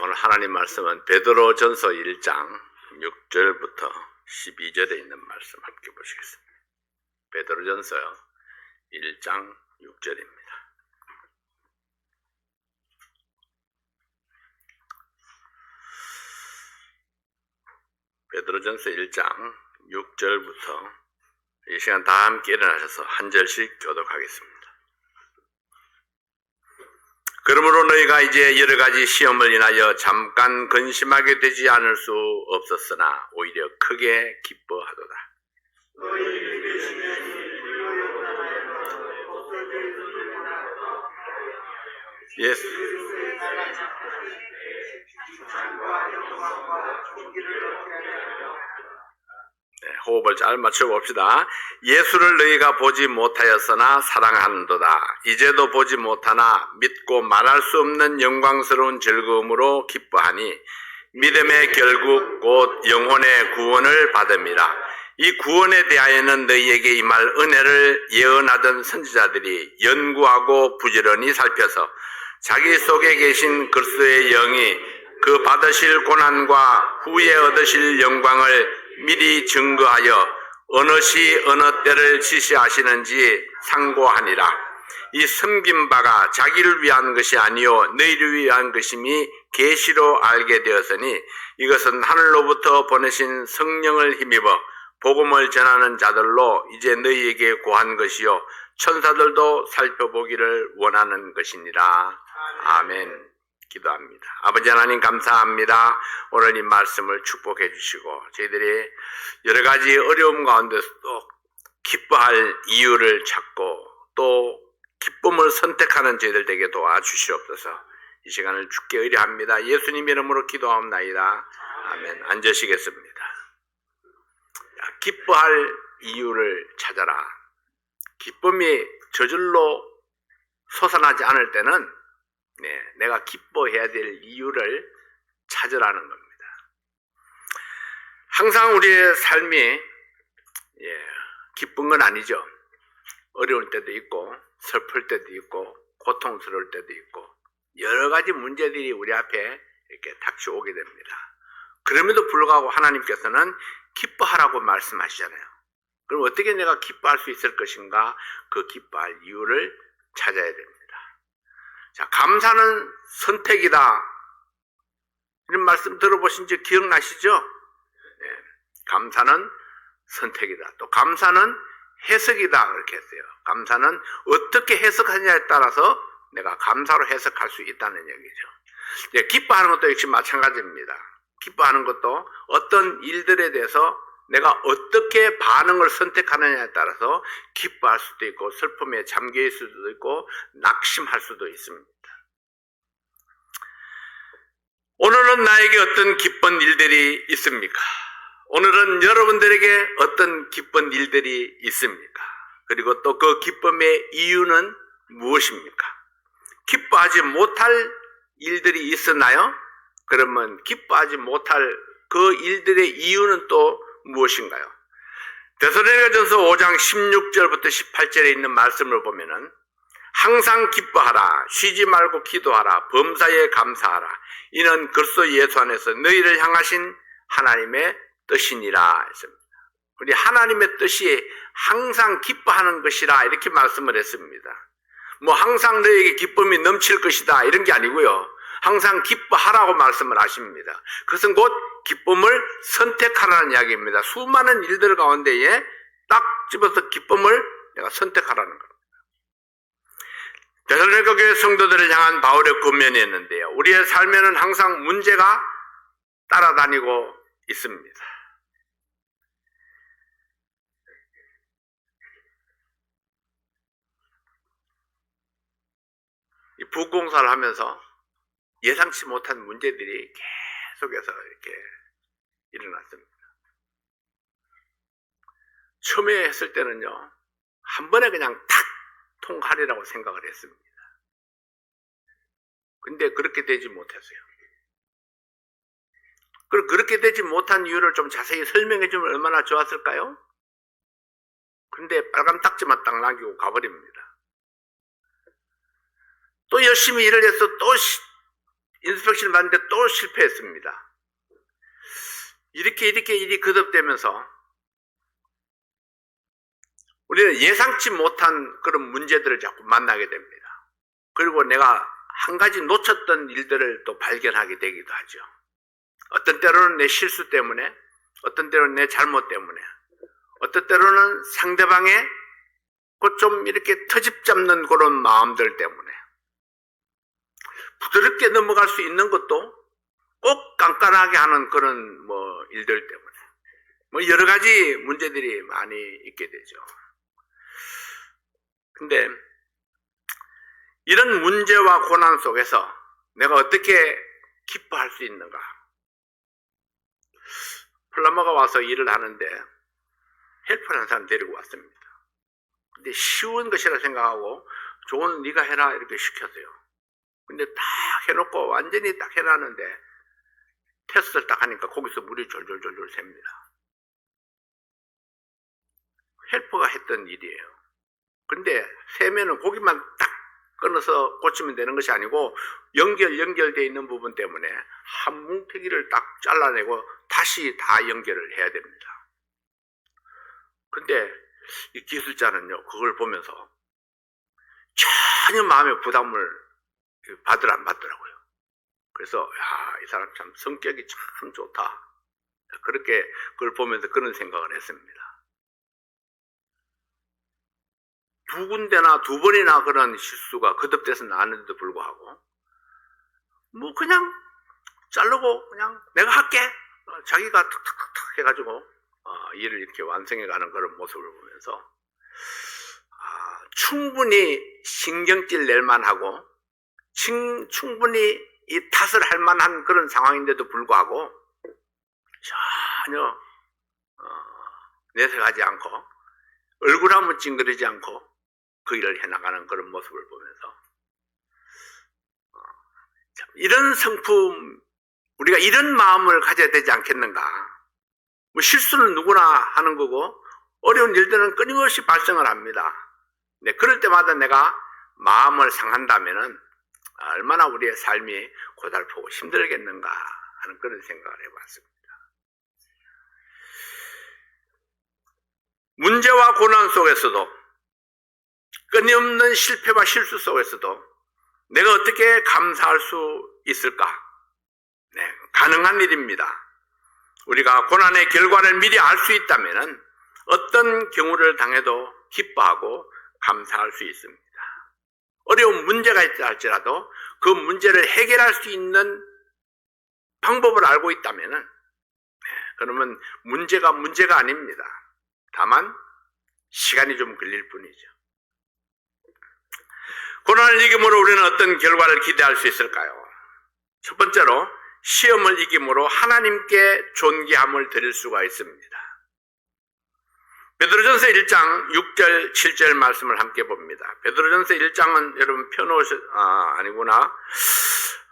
오늘 하나님 말씀은 베드로전서 1장 6절부터 12절에 있는 말씀 함께 보시겠습니다. 베드로전서 1장 6절입니다. 베드로전서 1장 6절부터 이 시간 다 함께 일어나셔서 한 절씩 교독하겠습니다. 그러므로 너희가 이제 여러 가지 시험을 인하여 잠깐 근심하게 되지 않을 수 없었으나 오히려 크게 기뻐하도다. 예수 호흡을 잘 맞춰봅시다. 예수를 너희가 보지 못하였으나 사랑하는도다. 이제도 보지 못하나 믿고 말할 수 없는 영광스러운 즐거움으로 기뻐하니 믿음의 결국 곧 영혼의 구원을 받음이라. 이 구원에 대하여는 너희에게 임할 은혜를 예언하던 선지자들이 연구하고 부지런히 살펴서 자기 속에 계신 그리스도의 영이 그 받으실 고난과 후에 얻으실 영광을 미리 증거하여 어느 시 어느 때를 지시하시는지 상고하니라. 이 섬긴 바가 자기를 위한 것이 아니요 너희를 위한 것임이 계시로 알게 되었으니 이것은 하늘로부터 보내신 성령을 힘입어 복음을 전하는 자들로 이제 너희에게 고한 것이요 천사들도 살펴보기를 원하는 것이니라. 아멘. 기도합니다. 아버지 하나님 감사합니다. 오늘 이 말씀을 축복해 주시고 저희들이 여러 가지 어려움 가운데서도 기뻐할 이유를 찾고 또 기쁨을 선택하는 저희들 되게 도와주시옵소서. 이 시간을 주께 의뢰합니다. 예수님 이름으로 기도하옵나이다. 아멘. 앉으시겠습니다. 기뻐할 이유를 찾아라. 기쁨이 저절로 솟아나지 않을 때는 내가 기뻐해야 될 이유를 찾으라는 겁니다. 항상 우리의 삶이 기쁜 건 아니죠. 어려울 때도 있고 슬플 때도 있고 고통스러울 때도 있고 여러 가지 문제들이 우리 앞에 이렇게 닥쳐오게 됩니다. 그럼에도 불구하고 하나님께서는 기뻐하라고 말씀하시잖아요. 그럼 어떻게 내가 기뻐할 수 있을 것인가? 그 기뻐할 이유를 찾아야 됩니다. 자, 감사는 선택이다. 이런 말씀 들어보신 적 기억나시죠? 네, 감사는 선택이다. 또 감사는 해석이다. 그렇게 했어요. 감사는 어떻게 해석하느냐에 따라서 내가 감사로 해석할 수 있다는 얘기죠. 네, 기뻐하는 것도 역시 마찬가지입니다. 기뻐하는 것도 어떤 일들에 대해서 내가 어떻게 반응을 선택하느냐에 따라서 기뻐할 수도 있고 슬픔에 잠겨있을 수도 있고 낙심할 수도 있습니다. 오늘은 나에게 어떤 기쁜 일들이 있습니까? 오늘은 여러분들에게 어떤 기쁜 일들이 있습니까? 그리고 또 그 기쁨의 이유는 무엇입니까? 기뻐하지 못할 일들이 있었나요? 그러면 기뻐하지 못할 그 일들의 이유는 또 무엇인가요? 데살로니가전서 5장 16절부터 18절에 있는 말씀을 보면은 항상 기뻐하라, 쉬지 말고 기도하라, 범사에 감사하라. 이는 그리스도 예수 안에서 너희를 향하신 하나님의 뜻이니라 했습니다. 우리 하나님의 뜻이 항상 기뻐하는 것이라 이렇게 말씀을 했습니다. 뭐 항상 너에게 기쁨이 넘칠 것이다 이런 게 아니고요. 항상 기뻐하라고 말씀을 하십니다. 그것은 곧 기쁨을 선택하라는 이야기입니다. 수많은 일들 가운데에 딱 집어서 기쁨을 내가 선택하라는 겁니다. 데살로니가 교회 성도들을 향한 바울의 권면이었는데요. 우리의 삶에는 항상 문제가 따라다니고 있습니다. 이 부공사를 하면서 예상치 못한 문제들이 계속해서 이렇게 일어났습니다. 처음에 했을 때는요, 한 번에 그냥 탁 통과하리라고 생각을 했습니다. 근데 그렇게 되지 못했어요. 그렇게 되지 못한 이유를 좀 자세히 설명해 주면 얼마나 좋았을까요? 근데 빨간 딱지만 딱 남기고 가버립니다. 또 열심히 일을 해서 또 인스펙션을 받는데 또 실패했습니다. 이렇게 일이 거듭되면서 우리는 예상치 못한 그런 문제들을 자꾸 만나게 됩니다. 그리고 내가 한 가지 놓쳤던 일들을 또 발견하게 되기도 하죠. 어떤 때로는 내 실수 때문에, 어떤 때로는 내 잘못 때문에, 어떤 때로는 상대방의 그 좀 이렇게 터집 잡는 그런 마음들 때문에 부드럽게 넘어갈 수 있는 것도 꼭 깐깐하게 하는 그런 일들 때문에 여러 가지 문제들이 많이 있게 되죠. 근데 이런 문제와 고난 속에서 내가 어떻게 기뻐할 수 있는가? 플럼버가 와서 일을 하는데 헬퍼를 한 사람 데리고 왔습니다. 근데 쉬운 것이라 생각하고 좋은 네가 해라 이렇게 시켰어요. 근데 딱 해놓고 완전히 딱 해놨는데 테스트를 딱 하니까 거기서 물이 졸졸졸졸 셉니다. 헬퍼가 했던 일이에요. 근데 세면은 고기만 딱 끊어서 고치면 되는 것이 아니고 연결되어 있는 부분 때문에 한 뭉태기를 딱 잘라내고 다시 다 연결을 해야 됩니다. 근데 이 기술자는요, 그걸 보면서 전혀 마음의 부담을 안 받더라고요. 그래서 이 사람 참 성격이 참 좋다. 그렇게 그걸 보면서 그런 생각을 했습니다. 두 군데나 두 번이나 그런 실수가 거듭돼서 나왔는데도 불구하고 그냥 자르고 그냥 내가 할게. 자기가 툭툭툭 해가지고 일을 이렇게 완성해가는 그런 모습을 보면서 충분히 신경질 낼만하고 충분히 이 탓을 할 만한 그런 상황인데도 불구하고 전혀 내색하지 않고 얼굴 한번 찡그리지 않고 그 일을 해나가는 그런 모습을 보면서 이런 성품, 우리가 이런 마음을 가져야 되지 않겠는가. 실수는 누구나 하는 거고 어려운 일들은 끊임없이 발생을 합니다. 네, 그럴 때마다 내가 마음을 상한다면은 얼마나 우리의 삶이 고달프고 힘들겠는가 하는 그런 생각을 해봤습니다. 문제와 고난 속에서도 끊임없는 실패와 실수 속에서도 내가 어떻게 감사할 수 있을까? 네, 가능한 일입니다. 우리가 고난의 결과를 미리 알 수 있다면 어떤 경우를 당해도 기뻐하고 감사할 수 있습니다. 어려운 문제가 있다 할지라도 그 문제를 해결할 수 있는 방법을 알고 있다면 그러면 문제가 아닙니다. 다만 시간이 좀 걸릴 뿐이죠. 고난을 이김으로 우리는 어떤 결과를 기대할 수 있을까요? 첫 번째로 시험을 이김으로 하나님께 존귀함을 드릴 수가 있습니다. 베드로전서 1장 6절 7절 말씀을 함께 봅니다. 베드로전서 1장은 여러분 아니구나.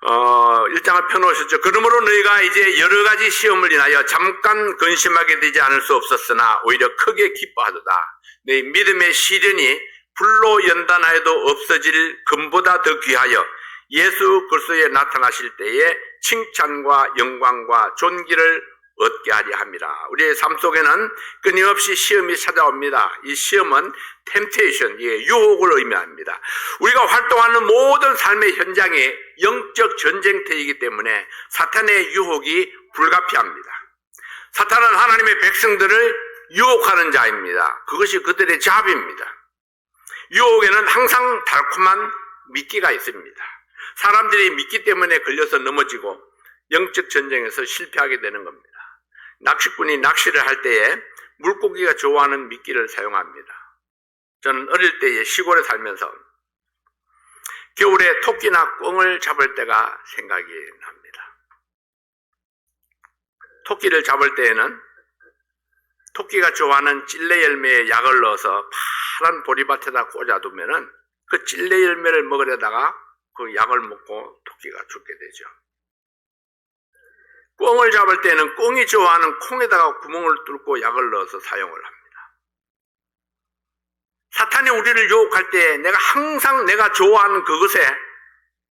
1장을 펴놓으셨죠. 그러므로 너희가 이제 여러 가지 시험을 인하여 잠깐 근심하게 되지 않을 수 없었으나 오히려 크게 기뻐하도다. 너희 믿음의 시련이 불로 연단하여도 없어질 금보다 더 귀하여 예수 그리스도에 나타나실 때에 칭찬과 영광과 존귀를 얻게 하려 함이라. 우리의 삶 속에는 끊임없이 시험이 찾아옵니다. 이 시험은 temptation, 유혹을 의미합니다. 우리가 활동하는 모든 삶의 현장이 영적 전쟁터이기 때문에 사탄의 유혹이 불가피합니다. 사탄은 하나님의 백성들을 유혹하는 자입니다. 그것이 그들의 잡입니다. 유혹에는 항상 달콤한 미끼가 있습니다. 사람들이 미끼 때문에 걸려서 넘어지고 영적 전쟁에서 실패하게 되는 겁니다. 낚시꾼이 낚시를 할 때에 물고기가 좋아하는 미끼를 사용합니다. 저는 어릴 때에 시골에 살면서 겨울에 토끼나 꿩을 잡을 때가 생각이 납니다. 토끼를 잡을 때에는 토끼가 좋아하는 찔레 열매에 약을 넣어서 파란 보리밭에다 꽂아두면은 그 찔레 열매를 먹으려다가 그 약을 먹고 토끼가 죽게 되죠. 꿩을 잡을 때는 꿩이 좋아하는 콩에다가 구멍을 뚫고 약을 넣어서 사용을 합니다. 사탄이 우리를 유혹할 때 내가 항상 내가 좋아하는 그것에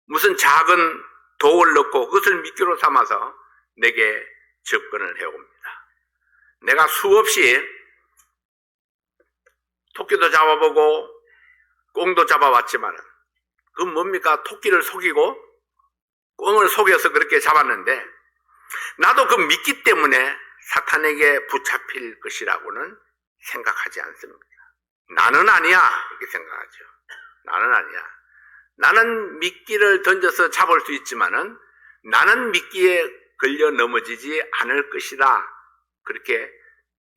무슨 작은 독을 넣고 그것을 미끼로 삼아서 내게 접근을 해옵니다. 내가 수없이 토끼도 잡아보고 꽁도 잡아왔지만 그 뭡니까? 토끼를 속이고 꽁을 속여서 그렇게 잡았는데 나도 그 미끼 때문에 사탄에게 붙잡힐 것이라고는 생각하지 않습니다. 나는 아니야 이렇게 생각하죠. 나는 아니야. 나는 미끼를 던져서 잡을 수 있지만은 나는 미끼에 걸려 넘어지지 않을 것이다. 그렇게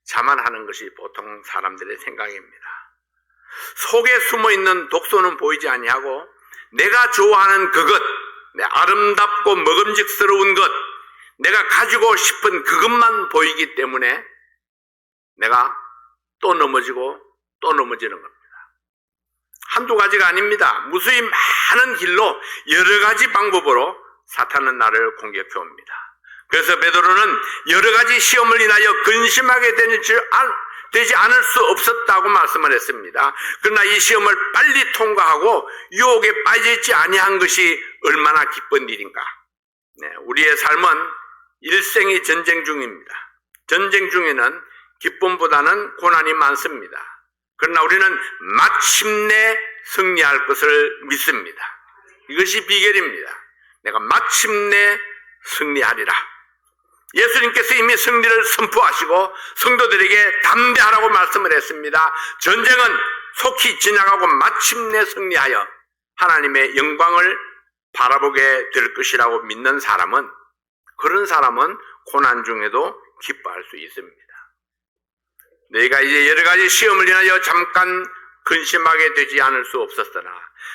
자만하는 것이 보통 사람들의 생각입니다. 속에 숨어있는 독소는 보이지 아니하고 내가 좋아하는 그것, 내 아름답고 먹음직스러운 것, 내가 가지고 싶은 그것만 보이기 때문에 내가 또 넘어지고 또 넘어지는 겁니다. 한두 가지가 아닙니다. 무수히 많은 길로 여러 가지 방법으로 사탄은 나를 공격해 옵니다. 그래서 베드로는 여러 가지 시험을 인하여 근심하게 되지 않을 수 없었다고 말씀을 했습니다. 그러나 이 시험을 빨리 통과하고 유혹에 빠져있지 아니한 것이 얼마나 기쁜 일인가. 우리의 삶은 일생이 전쟁 중입니다. 전쟁 중에는 기쁨보다는 고난이 많습니다. 그러나 우리는 마침내 승리할 것을 믿습니다. 이것이 비결입니다. 내가 마침내 승리하리라. 예수님께서 이미 승리를 선포하시고 성도들에게 담대하라고 말씀을 했습니다. 전쟁은 속히 지나가고 마침내 승리하여 하나님의 영광을 바라보게 될 것이라고 믿는 사람은, 그런 사람은 고난 중에도 기뻐할 수 있습니다. 너희가 이제 여러 가지 시험을 인하여 잠깐 근심하게 되지 않을 수 없었으나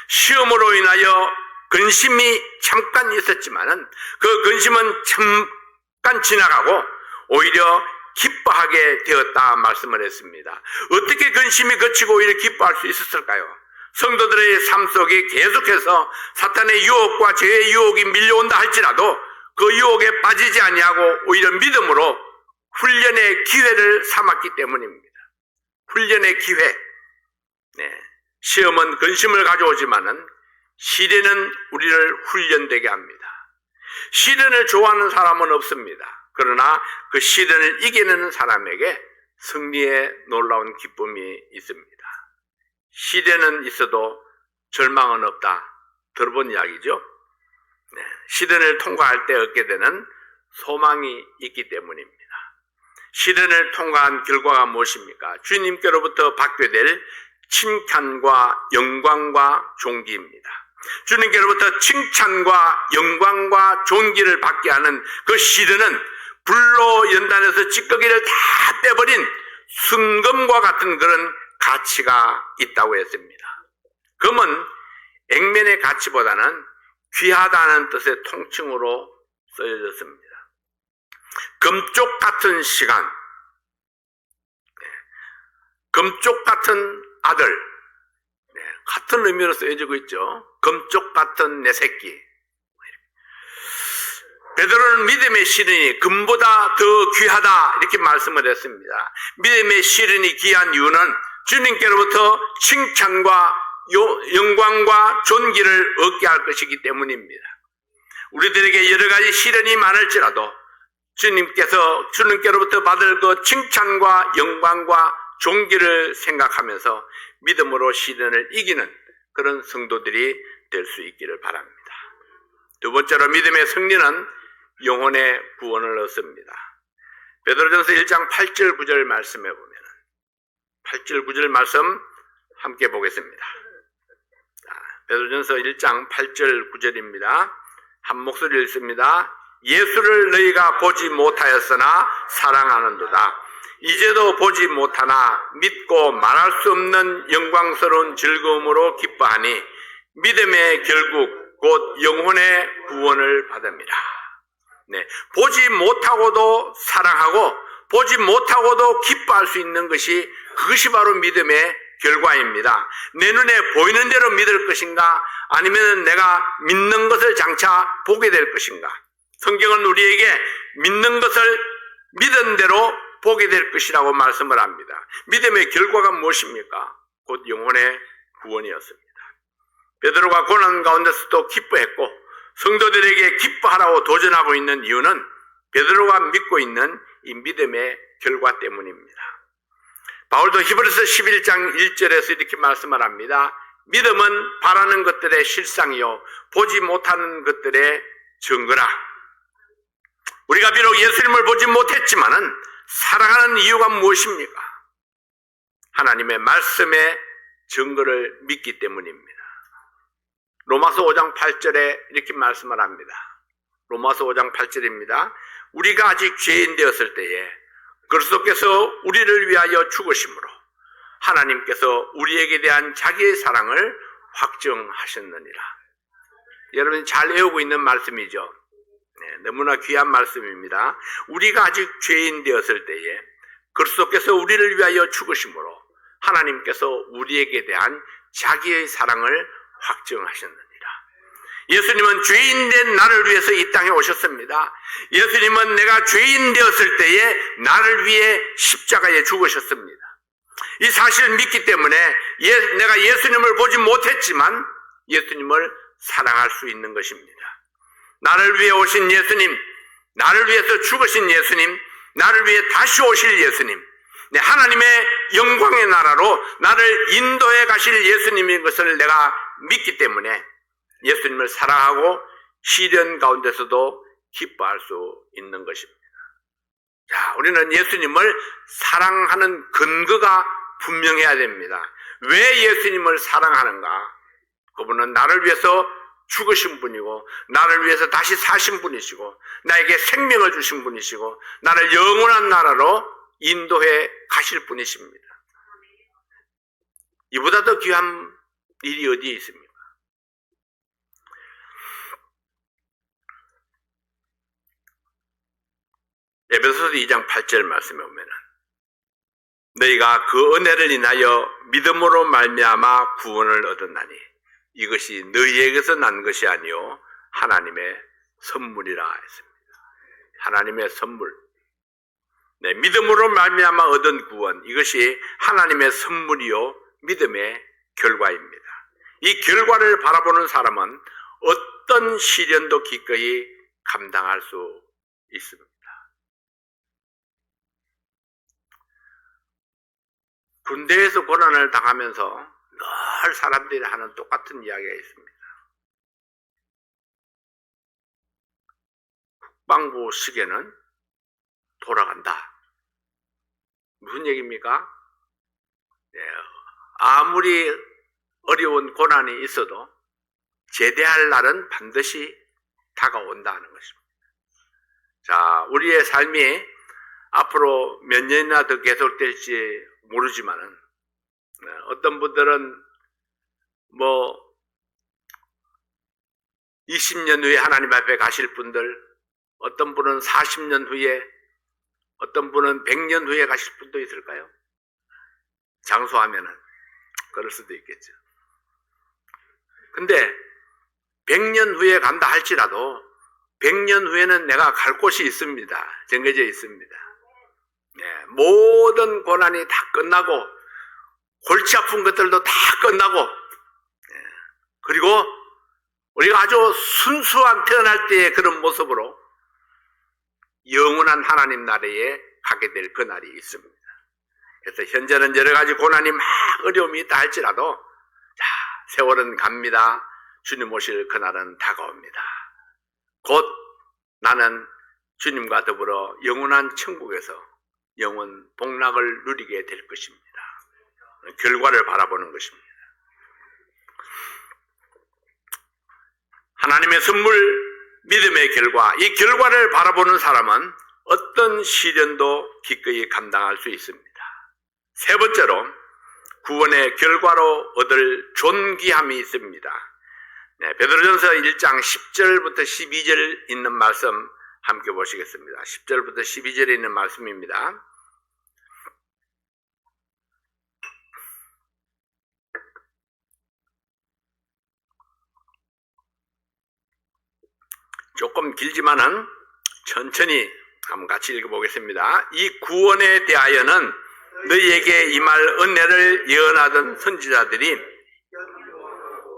시험으로 인하여 근심이 잠깐 있었지만은 그 근심은 잠깐 지나가고 오히려 기뻐하게 되었다 말씀을 했습니다. 어떻게 근심이 그치고 오히려 기뻐할 수 있었을까요? 성도들의 삶 속에 계속해서 사탄의 유혹과 죄의 유혹이 밀려온다 할지라도 그 유혹에 빠지지 아니하고 오히려 믿음으로 훈련의 기회를 삼았기 때문입니다. 훈련의 기회. 시험은 근심을 가져오지만은 시련은 우리를 훈련되게 합니다. 시련을 좋아하는 사람은 없습니다. 그러나 그 시련을 이겨내는 사람에게 승리의 놀라운 기쁨이 있습니다. 시련은 있어도 절망은 없다. 들어본 이야기죠. 시련을 통과할 때 얻게 되는 소망이 있기 때문입니다. 시련을 통과한 결과가 무엇입니까? 주님께로부터 받게 될 칭찬과 영광과 존귀입니다. 주님께로부터 칭찬과 영광과 존귀를 받게 하는 그 시련은 불로 연단해서 찌꺼기를 다 빼버린 순금과 같은 그런 가치가 있다고 했습니다. 금은 액면의 가치보다는 귀하다는 뜻의 통칭으로 쓰여졌습니다. 금쪽 같은 시간, 금쪽 같은 아들, 같은 의미로 쓰여지고 있죠. 금쪽 같은 내 새끼. 베드로는 믿음의 시련이 금보다 더 귀하다 이렇게 말씀을 했습니다. 믿음의 시련이 귀한 이유는 주님께로부터 칭찬과 영광과 존귀를 얻게 할 것이기 때문입니다. 우리들에게 여러 가지 시련이 많을지라도 주님께로부터 받을 그 칭찬과 영광과 존귀를 생각하면서 믿음으로 시련을 이기는 그런 성도들이 될 수 있기를 바랍니다. 두 번째로 믿음의 승리는 영혼의 구원을 얻습니다. 베드로전서 1장 8절 9절 말씀해 보면 8절 9절 말씀 함께 보겠습니다. 베드로전서 1장 8절 9절입니다. 한 목소리 읽습니다. 예수를 너희가 보지 못하였으나 사랑하는도다. 이제도 보지 못하나 믿고 말할 수 없는 영광스러운 즐거움으로 기뻐하니 믿음의 결국 곧 영혼의 구원을 받음이라. 보지 못하고도 사랑하고 보지 못하고도 기뻐할 수 있는 그것이 바로 믿음의 결과입니다. 내 눈에 보이는 대로 믿을 것인가 아니면 내가 믿는 것을 장차 보게 될 것인가. 성경은 우리에게 믿는 것을 믿은 대로 보게 될 것이라고 말씀을 합니다. 믿음의 결과가 무엇입니까? 곧 영혼의 구원이었습니다. 베드로가 고난 가운데서도 기뻐했고 성도들에게 기뻐하라고 도전하고 있는 이유는 베드로가 믿고 있는 이 믿음의 결과 때문입니다. 바울도 히브리서 11장 1절에서 이렇게 말씀을 합니다. 믿음은 바라는 것들의 실상이요 보지 못하는 것들의 증거라. 우리가 비록 예수님을 보지 못했지만은 사랑하는 이유가 무엇입니까? 하나님의 말씀의 증거를 믿기 때문입니다. 로마서 5장 8절에 이렇게 말씀을 합니다. 로마서 5장 8절입니다. 우리가 아직 죄인 되었을 때에 그리스도께서 우리를 위하여 죽으심으로 하나님께서 우리에게 대한 자기의 사랑을 확증하셨느니라. 여러분이 잘 외우고 있는 말씀이죠. 너무나 귀한 말씀입니다. 우리가 아직 죄인 되었을 때에 그리스도께서 우리를 위하여 죽으심으로 하나님께서 우리에게 대한 자기의 사랑을 확증하셨느니라. 예수님은 죄인 된 나를 위해서 이 땅에 오셨습니다. 예수님은 내가 죄인 되었을 때에 나를 위해 십자가에 죽으셨습니다. 이 사실을 믿기 때문에 내가 예수님을 보지 못했지만 예수님을 사랑할 수 있는 것입니다. 나를 위해 오신 예수님, 나를 위해서 죽으신 예수님, 나를 위해 다시 오실 예수님, 하나님의 영광의 나라로 나를 인도해 가실 예수님인 것을 내가 믿기 때문에 예수님을 사랑하고 시련 가운데서도 기뻐할 수 있는 것입니다. 자, 우리는 예수님을 사랑하는 근거가 분명해야 됩니다. 왜 예수님을 사랑하는가? 그분은 나를 위해서 죽으신 분이고 나를 위해서 다시 사신 분이시고 나에게 생명을 주신 분이시고 나를 영원한 나라로 인도해 가실 분이십니다. 이보다 더 귀한 일이 어디에 있습니까? 에베소서 2장 8절 말씀에 보면 너희가 그 은혜를 인하여 믿음으로 말미암아 구원을 얻었나니 이것이 너희에게서 난 것이 아니요 하나님의 선물이라 했습니다. 하나님의 선물. 믿음으로 말미암아 얻은 구원, 이것이 하나님의 선물이요 믿음의 결과입니다. 이 결과를 바라보는 사람은 어떤 시련도 기꺼이 감당할 수 있습니다. 군대에서 고난을 당하면서 늘 사람들이 하는 똑같은 이야기가 있습니다. 국방부 시계는 돌아간다. 무슨 얘기입니까? 아무리 어려운 고난이 있어도 제대할 날은 반드시 다가온다는 것입니다. 자, 우리의 삶이 앞으로 몇 년이나 더 계속될지 모르지만은 어떤 분들은 20년 후에 하나님 앞에 가실 분들, 어떤 분은 40년 후에, 어떤 분은 100년 후에 가실 분도 있을까요? 장수하면은 그럴 수도 있겠죠. 근데 100년 후에 간다 할지라도 100년 후에는 내가 갈 곳이 있습니다. 정해져 있습니다. 모든 고난이 다 끝나고 골치 아픈 것들도 다 끝나고 그리고 우리가 아주 순수한 태어날 때의 그런 모습으로 영원한 하나님 나라에 가게 될 그날이 있습니다. 그래서 현재는 여러 가지 고난이 막 어려움이 있다 할지라도 자, 세월은 갑니다. 주님 오실 그날은 다가옵니다. 곧 나는 주님과 더불어 영원한 천국에서 영원 복락을 누리게 될 것입니다. 결과를 바라보는 것입니다. 하나님의 선물, 믿음의 결과, 이 결과를 바라보는 사람은 어떤 시련도 기꺼이 감당할 수 있습니다. 세 번째로 구원의 결과로 얻을 존귀함이 있습니다. 베드로전서 1장 10절부터 12절 있는 말씀 함께 보시겠습니다. 10절부터 12절에 있는 말씀입니다. 조금 길지만은 천천히 한번 같이 읽어보겠습니다. 이 구원에 대하여는 너희에게 임할 은혜를 예언하던 선지자들이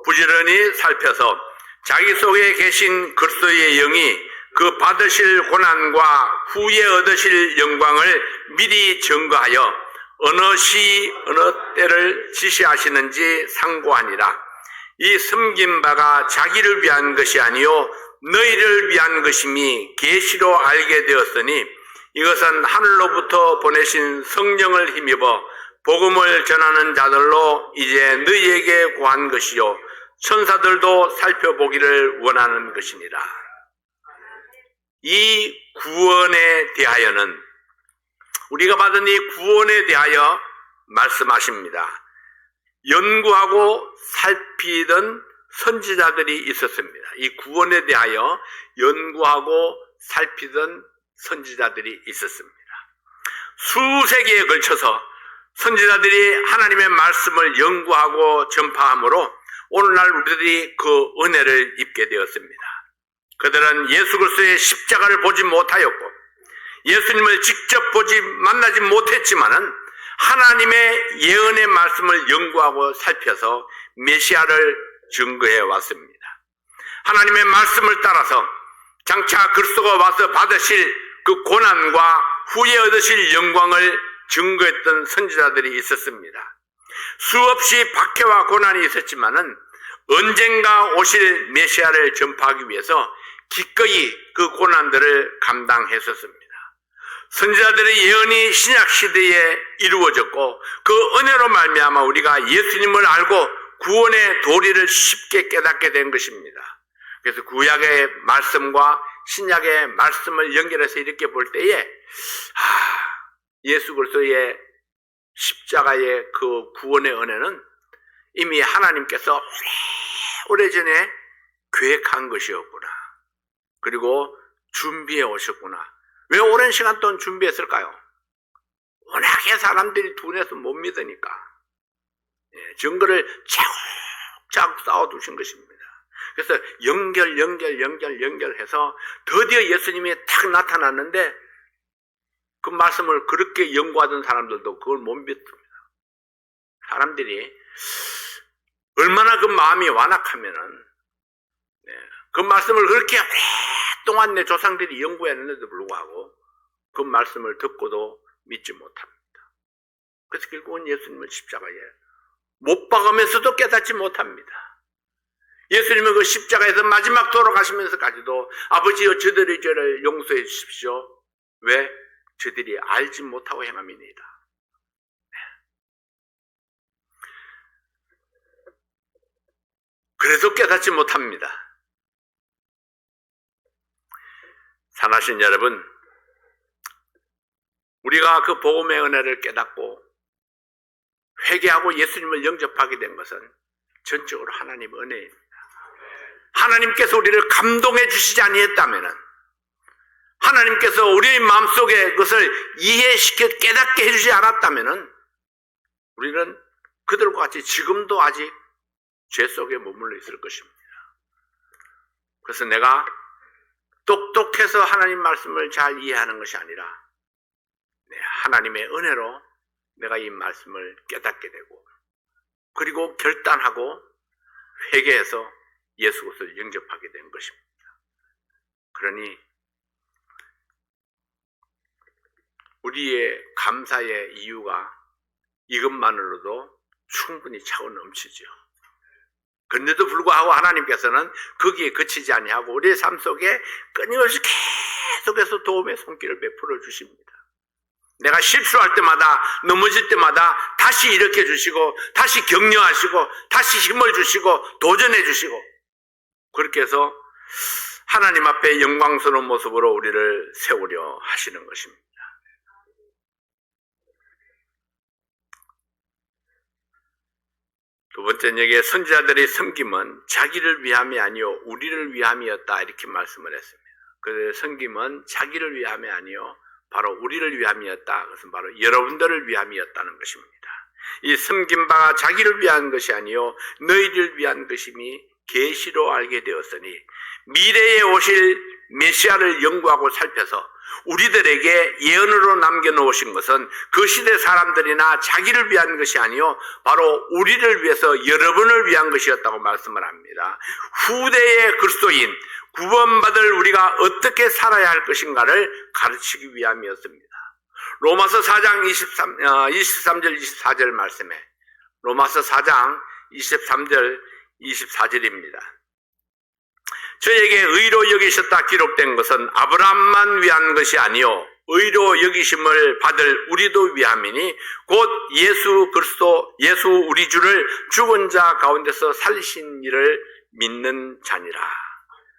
부지런히 살펴서 자기 속에 계신 그리스도의 영이 그 받으실 고난과 후에 얻으실 영광을 미리 증거하여 어느 시 어느 때를 지시하시는지 상고하니라. 이 섬긴 바가 자기를 위한 것이 아니요 너희를 위한 것임이 계시로 알게 되었으니 이것은 하늘로부터 보내신 성령을 힘입어 복음을 전하는 자들로 이제 너희에게 구한 것이요 천사들도 살펴보기를 원하는 것이니라. 이 구원에 대하여는 우리가 받은 이 구원에 대하여 말씀하십니다. 연구하고 살피던 선지자들이 있었습니다. 이 구원에 대하여 연구하고 살피던 선지자들이 있었습니다. 수세기에 걸쳐서 선지자들이 하나님의 말씀을 연구하고 전파함으로 오늘날 우리들이 그 은혜를 입게 되었습니다. 그들은 예수 그리스도의 십자가를 보지 못하였고 예수님을 직접 만나지 못했지만은 하나님의 예언의 말씀을 연구하고 살펴서 메시아를 증거해 왔습니다. 하나님의 말씀을 따라서 장차 그리스도가 와서 받으실 그 고난과 후에 얻으실 영광을 증거했던 선지자들이 있었습니다. 수없이 박해와 고난이 있었지만은 언젠가 오실 메시아를 전파하기 위해서 기꺼이 그 고난들을 감당했었습니다. 선지자들의 예언이 신약 시대에 이루어졌고 그 은혜로 말미암아 우리가 예수님을 알고 구원의 도리를 쉽게 깨닫게 된 것입니다. 그래서 구약의 말씀과 신약의 말씀을 연결해서 이렇게 볼 때에 예수 그리스도의 십자가의 그 구원의 은혜는 이미 하나님께서 오래전에 계획한 것이었구나. 그리고 준비해 오셨구나. 왜 오랜 시간 동안 준비했을까요? 워낙에 사람들이 둔해서 못 믿으니까 증거를 차곡차곡 쌓아두신 것입니다. 그래서 연결해서 드디어 예수님이 탁 나타났는데 그 말씀을 그렇게 연구하던 사람들도 그걸 못 믿습니다. 사람들이 얼마나 그 마음이 완악하면은 그 말씀을 그렇게 오랫동안 내 조상들이 연구했는데도 불구하고 그 말씀을 듣고도 믿지 못합니다. 그래서 결국은 예수님을 십자가에 못 박으면서도 깨닫지 못합니다. 예수님은 그 십자가에서 마지막 돌아가시면서까지도 아버지여 저들의 죄를 용서해 주십시오. 왜? 저들이 알지 못하고 행함이니이다. 그래도 깨닫지 못합니다. 사랑하신 여러분, 우리가 그 복음의 은혜를 깨닫고 회개하고 예수님을 영접하게 된 것은 전적으로 하나님의 은혜입니다. 하나님께서 우리를 감동해 주시지 아니했다면, 하나님께서 우리의 마음속에 그것을 이해시켜 깨닫게 해주지 않았다면 우리는 그들과 같이 지금도 아직 죄 속에 머물러 있을 것입니다. 그래서 내가 똑똑해서 하나님 말씀을 잘 이해하는 것이 아니라 하나님의 은혜로 내가 이 말씀을 깨닫게 되고 그리고 결단하고 회개해서 예수 그리스도를 영접하게 된 것입니다. 그러니 우리의 감사의 이유가 이것만으로도 충분히 차고 넘치죠. 그런데도 불구하고 하나님께서는 거기에 그치지 아니하고 우리의 삶 속에 끊임없이 계속해서 도움의 손길을 베풀어 주십니다. 내가 실수할 때마다 넘어질 때마다 다시 일으켜 주시고 다시 격려하시고 다시 힘을 주시고 도전해 주시고 그렇게 해서 하나님 앞에 영광스러운 모습으로 우리를 세우려 하시는 것입니다. 두 번째는 여기에 선지자들의 섬김은 자기를 위함이 아니요 우리를 위함이었다 이렇게 말씀을 했습니다. 그 섬김은 자기를 위함이 아니요 바로 우리를 위함이었다. 그것은 바로 여러분들을 위함이었다는 것입니다. 이 섬긴 바가 자기를 위한 것이 아니요 너희를 위한 것임이 계시로 알게 되었으니 미래에 오실 메시아를 연구하고 살펴서 우리들에게 예언으로 남겨놓으신 것은 그 시대 사람들이나 자기를 위한 것이 아니요 바로 우리를 위해서 여러분을 위한 것이었다고 말씀을 합니다. 후대의 그리스도인 구원받을 우리가 어떻게 살아야 할 것인가를 가르치기 위함이었습니다. 로마서 4장 23절 24절 말씀에 로마서 4장 23절 24절입니다. 저에게 의로 여기셨다 기록된 것은 아브라함만 위한 것이 아니요 의로 여기심을 받을 우리도 위함이니 곧 예수 그리스도 예수 우리 주를 죽은 자 가운데서 살리신 이를 믿는 자니라.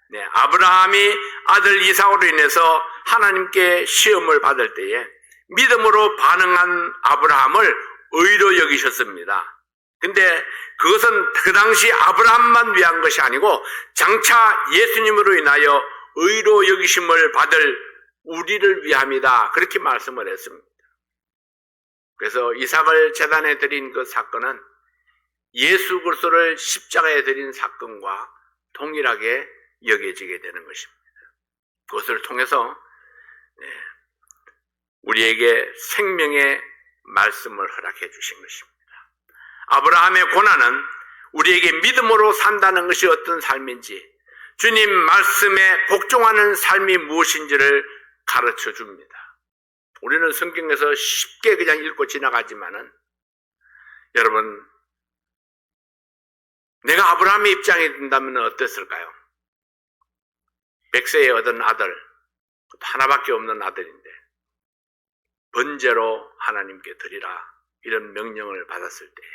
네, 아브라함이 아들 이삭으로 인해서 하나님께 시험을 받을 때에 믿음으로 반응한 아브라함을 의로 여기셨습니다. 근데 그것은 그 당시 아브라함만 위한 것이 아니고 장차 예수님으로 인하여 의로 여기심을 받을 우리를 위함이다. 그렇게 말씀을 했습니다. 그래서 이삭을 제단에 드린 그 사건은 예수 그리스도를 십자가에 드린 사건과 동일하게 여겨지게 되는 것입니다. 그것을 통해서 우리에게 생명의 말씀을 허락해 주신 것입니다. 아브라함의 고난은 우리에게 믿음으로 산다는 것이 어떤 삶인지, 주님 말씀에 복종하는 삶이 무엇인지를 가르쳐 줍니다. 우리는 성경에서 쉽게 그냥 읽고 지나가지만은, 여러분, 내가 아브라함의 입장에 든다면 어땠을까요? 100세에 얻은 아들, 하나밖에 없는 아들인데 번제로 하나님께 드리라 이런 명령을 받았을 때에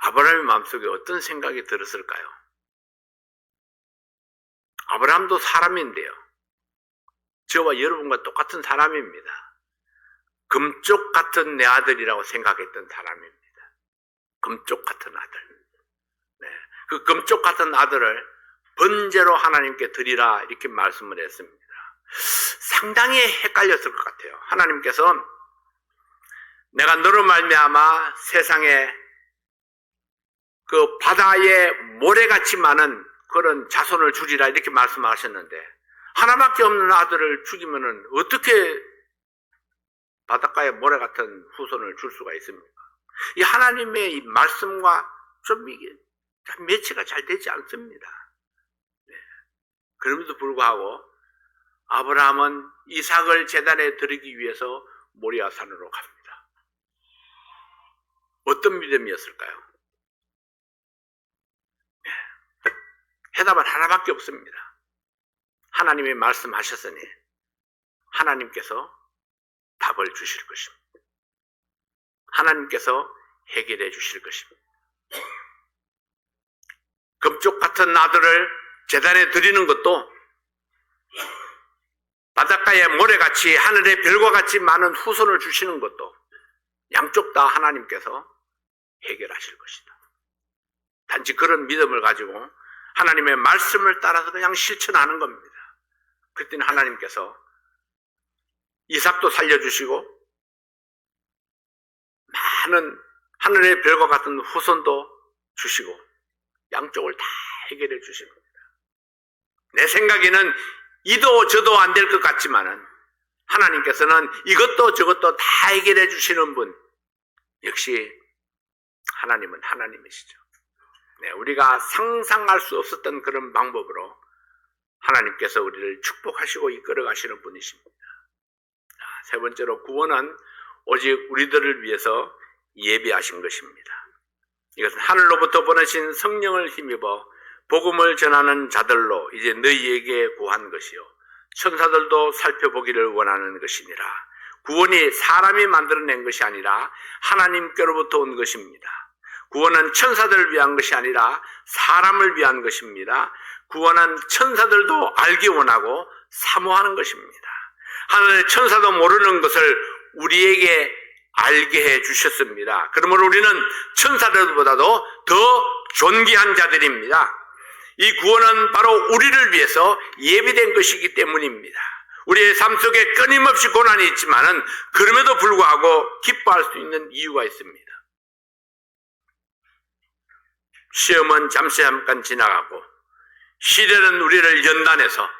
아브라함의 마음속에 어떤 생각이 들었을까요? 아브라함도 사람인데요. 저와 여러분과 똑같은 사람입니다. 금쪽 같은 내 아들이라고 생각했던 사람입니다. 금쪽 같은 아들. 네. 그 금쪽 같은 아들을 번제로 하나님께 드리라 이렇게 말씀을 했습니다. 상당히 헷갈렸을 것 같아요. 하나님께서 내가 너로 말미암아 세상에 그 바다에 모래같이 많은 그런 자손을 주리라 이렇게 말씀하셨는데 하나밖에 없는 아들을 죽이면은 어떻게 바닷가에 모래 같은 후손을 줄 수가 있습니까? 이 하나님의 이 말씀과 좀 이게 매치가 잘 되지 않습니다. 네. 그럼에도 불구하고 아브라함은 이삭을 제단에 드리기 위해서 모리아산으로 갑니다. 어떤 믿음이었을까요? 네. 해답은 하나밖에 없습니다. 하나님이 말씀하셨으니 하나님께서 답을 주실 것입니다. 하나님께서 해결해 주실 것입니다. 금쪽 같은 아들을 제단에 드리는 것도 바닷가에 모래같이 하늘의 별과 같이 많은 후손을 주시는 것도 양쪽 다 하나님께서 해결하실 것이다. 단지 그런 믿음을 가지고 하나님의 말씀을 따라서 그냥 실천하는 겁니다. 그랬더니 하나님께서 이삭도 살려주시고 많은 하늘의 별과 같은 후손도 주시고 양쪽을 다 해결해 주십니다. 내 생각에는 이도 저도 안 될 것 같지만은 하나님께서는 이것도 저것도 다 해결해 주시는 분, 역시 하나님은 하나님이시죠. 네, 우리가 상상할 수 없었던 그런 방법으로 하나님께서 우리를 축복하시고 이끌어 가시는 분이십니다. 세 번째로 구원은 오직 우리들을 위해서 예비하신 것입니다. 이것은 하늘로부터 보내신 성령을 힘입어 복음을 전하는 자들로 이제 너희에게 구한 것이요 천사들도 살펴보기를 원하는 것이니라. 구원이 사람이 만들어낸 것이 아니라 하나님께로부터 온 것입니다. 구원은 천사들을 위한 것이 아니라 사람을 위한 것입니다. 구원은 천사들도 알기 원하고 사모하는 것입니다. 하늘의 천사도 모르는 것을 우리에게 알게 해 주셨습니다. 그러므로 우리는 천사들보다도 더 존귀한 자들입니다. 이 구원은 바로 우리를 위해서 예비된 것이기 때문입니다. 우리의 삶 속에 끊임없이 고난이 있지만은 그럼에도 불구하고 기뻐할 수 있는 이유가 있습니다. 시험은 잠시 잠깐 지나가고 시련은 우리를 연단해서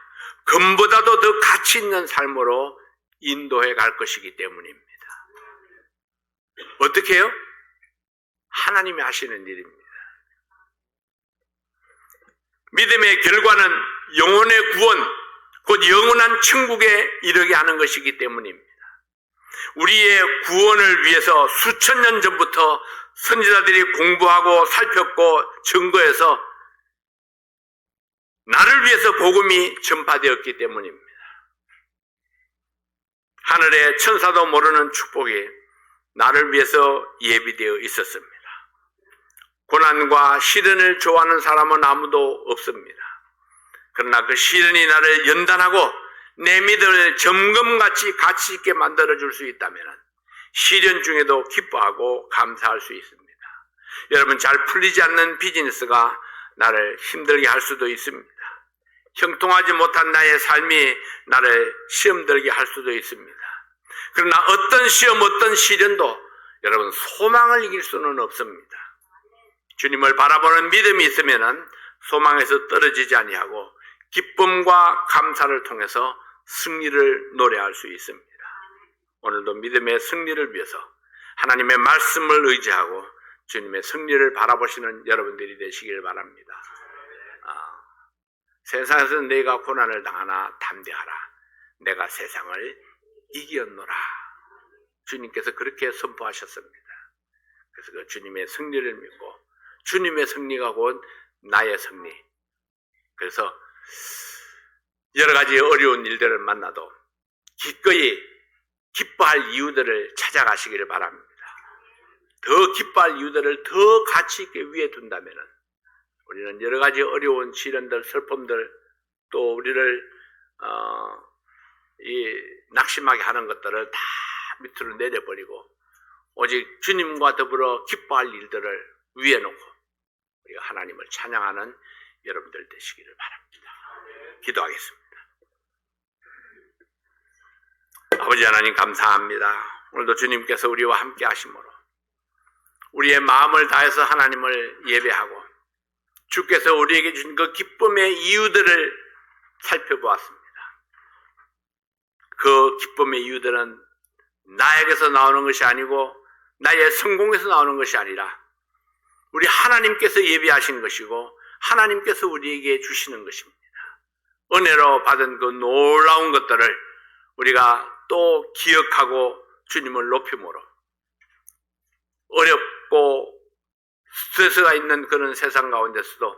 금보다도 더 가치 있는 삶으로 인도해 갈 것이기 때문입니다. 어떻게 해요? 하나님이 하시는 일입니다. 믿음의 결과는 영혼의 구원, 곧 영원한 천국에 이르게 하는 것이기 때문입니다. 우리의 구원을 위해서 수천 년 전부터 선지자들이 공부하고 살폈고 증거해서 나를 위해서 복음이 전파되었기 때문입니다. 하늘의 천사도 모르는 축복이 나를 위해서 예비되어 있었습니다. 고난과 시련을 좋아하는 사람은 아무도 없습니다. 그러나 그 시련이 나를 연단하고 내 믿음을 점검같이 가치 있게 만들어줄 수 있다면 시련 중에도 기뻐하고 감사할 수 있습니다. 여러분, 잘 풀리지 않는 비즈니스가 나를 힘들게 할 수도 있습니다. 형통하지 못한 나의 삶이 나를 시험들게 할 수도 있습니다. 그러나 어떤 시험, 어떤 시련도 여러분 소망을 이길 수는 없습니다. 주님을 바라보는 믿음이 있으면 소망에서 떨어지지 아니하고 기쁨과 감사를 통해서 승리를 노래할 수 있습니다. 오늘도 믿음의 승리를 위해서 하나님의 말씀을 의지하고 주님의 승리를 바라보시는 여러분들이 되시길 바랍니다. 세상에서 내가 고난을 당하나 담대하라. 내가 세상을 이겼노라. 주님께서 그렇게 선포하셨습니다. 그래서 그 주님의 승리를 믿고 주님의 승리가 곧 나의 승리. 그래서 여러 가지 어려운 일들을 만나도 기꺼이 기뻐할 이유들을 찾아가시기를 바랍니다. 더 기뻐할 이유들을 더 가치 있게 위에 둔다면 우리는 여러 가지 어려운 시련들, 슬픔들, 또 우리를 낙심하게 하는 것들을 다 밑으로 내려버리고 오직 주님과 더불어 기뻐할 일들을 위에 놓고 우리가 하나님을 찬양하는 여러분들 되시기를 바랍니다. 기도하겠습니다. 아버지 하나님 감사합니다. 오늘도 주님께서 우리와 함께 하심으로 우리의 마음을 다해서 하나님을 예배하고 주께서 우리에게 주신 그 기쁨의 이유들을 살펴보았습니다. 그 기쁨의 이유들은 나에게서 나오는 것이 아니고 나의 성공에서 나오는 것이 아니라 우리 하나님께서 예비하신 것이고 하나님께서 우리에게 주시는 것입니다. 은혜로 받은 그 놀라운 것들을 우리가 또 기억하고 주님을 높임으로 어렵고 스트레스가 있는 그런 세상 가운데서도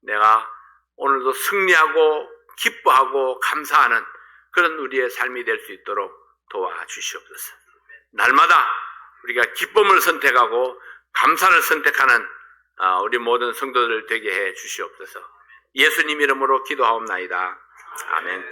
내가 오늘도 승리하고 기뻐하고 감사하는 그런 우리의 삶이 될 수 있도록 도와주시옵소서. 날마다 우리가 기쁨을 선택하고 감사를 선택하는 우리 모든 성도들 되게 해 주시옵소서. 예수님 이름으로 기도하옵나이다. 아멘.